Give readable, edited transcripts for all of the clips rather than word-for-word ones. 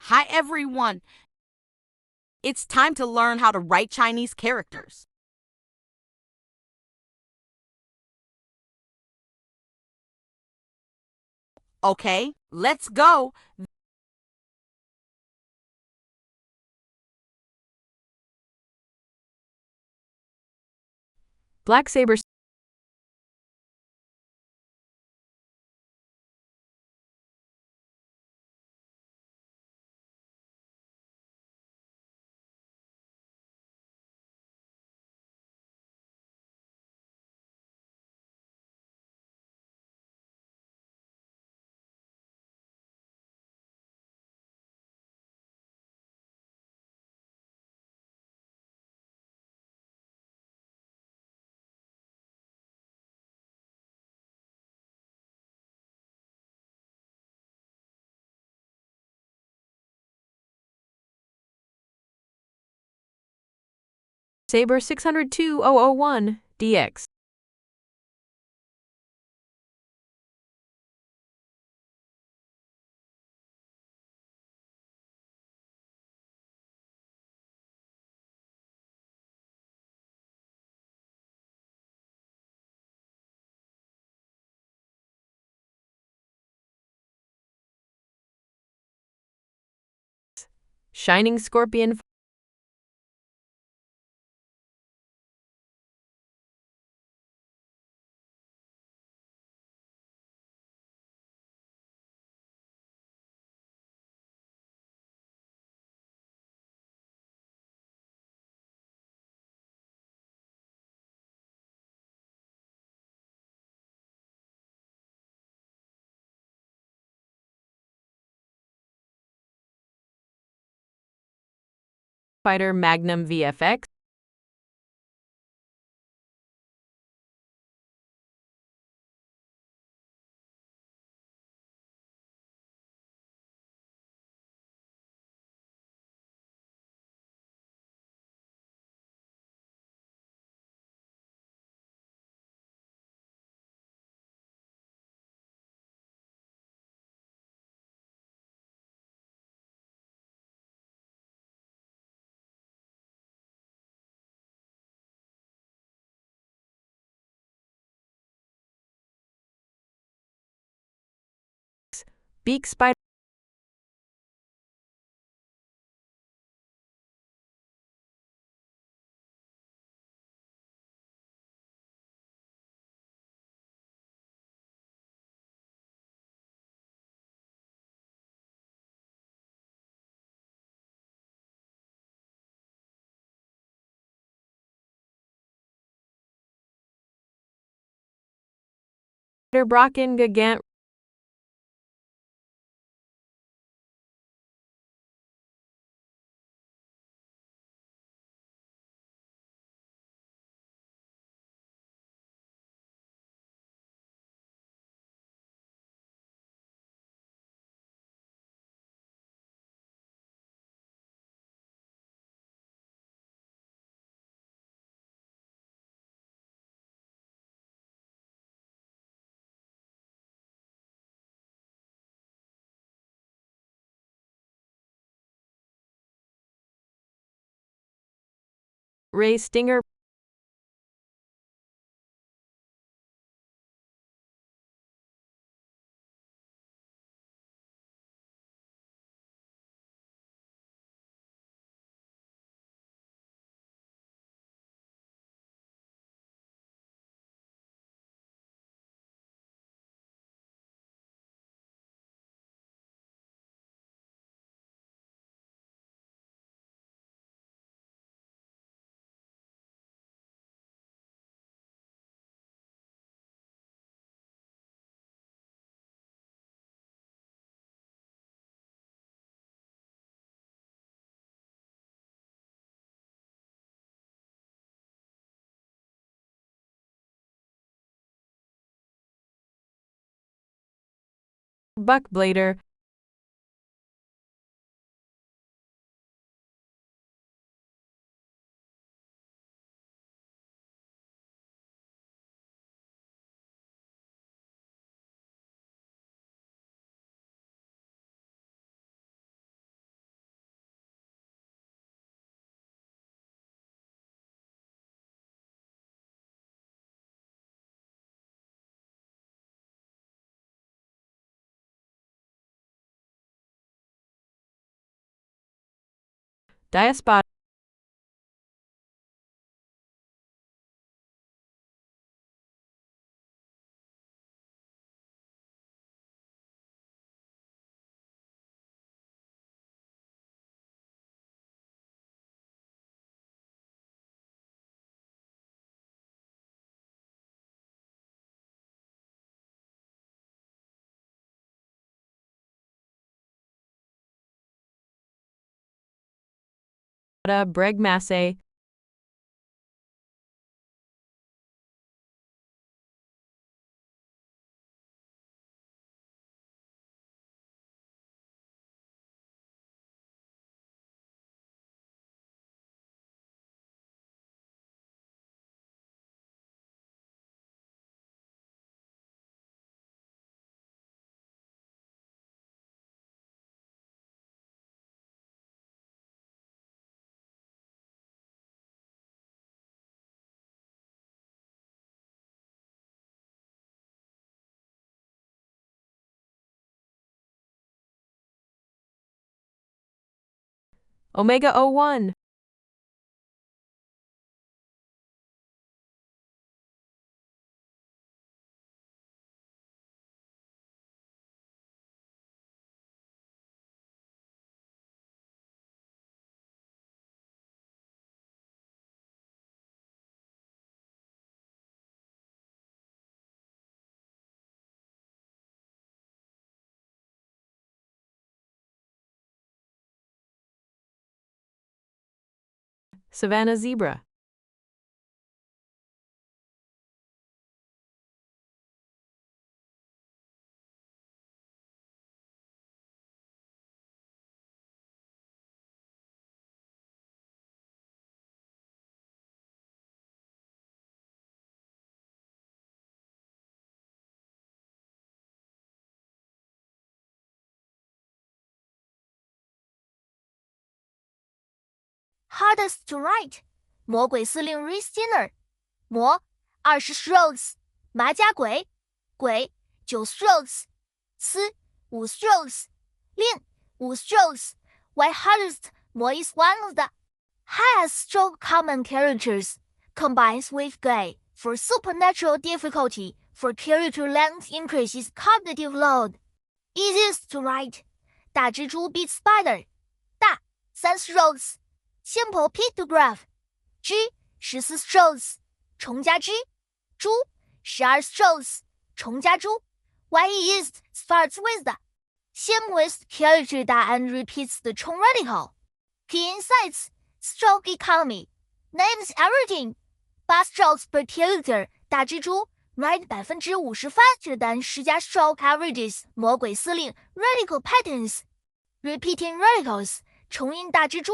Hi everyone! It's time to learn how to write Chinese characters. Okay, let's go! Black Saber Saber 602001 DX. Shining Scorpion Fighter Magnum VFX. Beak Spider Brocken Gigant Ray Stinger Buckblader Diaspora. Bregmasse. Omega 01. Savannah zebra. Hardest to write 魔鬼司令 Ray Steiner 魔20 strokes 麻家鬼鬼9 strokes 呲5 strokes 令5 strokes Why hardest 魔 is one of the highest stroke common characters combines with gay for supernatural difficulty for character length increases cognitive load easiest to write 大蜘蛛 beat spider 大3 strokes Simple pictograph G 14 strokes 虫加 G 猪12 strokes 虫加猪 Why east starts with the same with character that and repeats the 虫 radical Key insights Stroke economy Names everything 8 strokes per character 大蜘蛛 Write 50% faster than 10加 stroke averages 魔鬼司令 Radical patterns Repeating radicals 重音大蜘蛛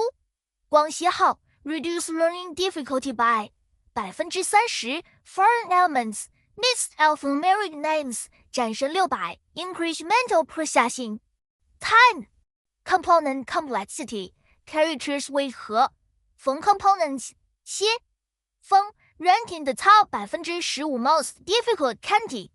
光写号 reduce learning difficulty by 30%. Foreign elements mixed alphanumeric names 战神600 increase mental processing. Time component complexity characters 为和逢 components 些逢 ranking the top 15% most difficult candy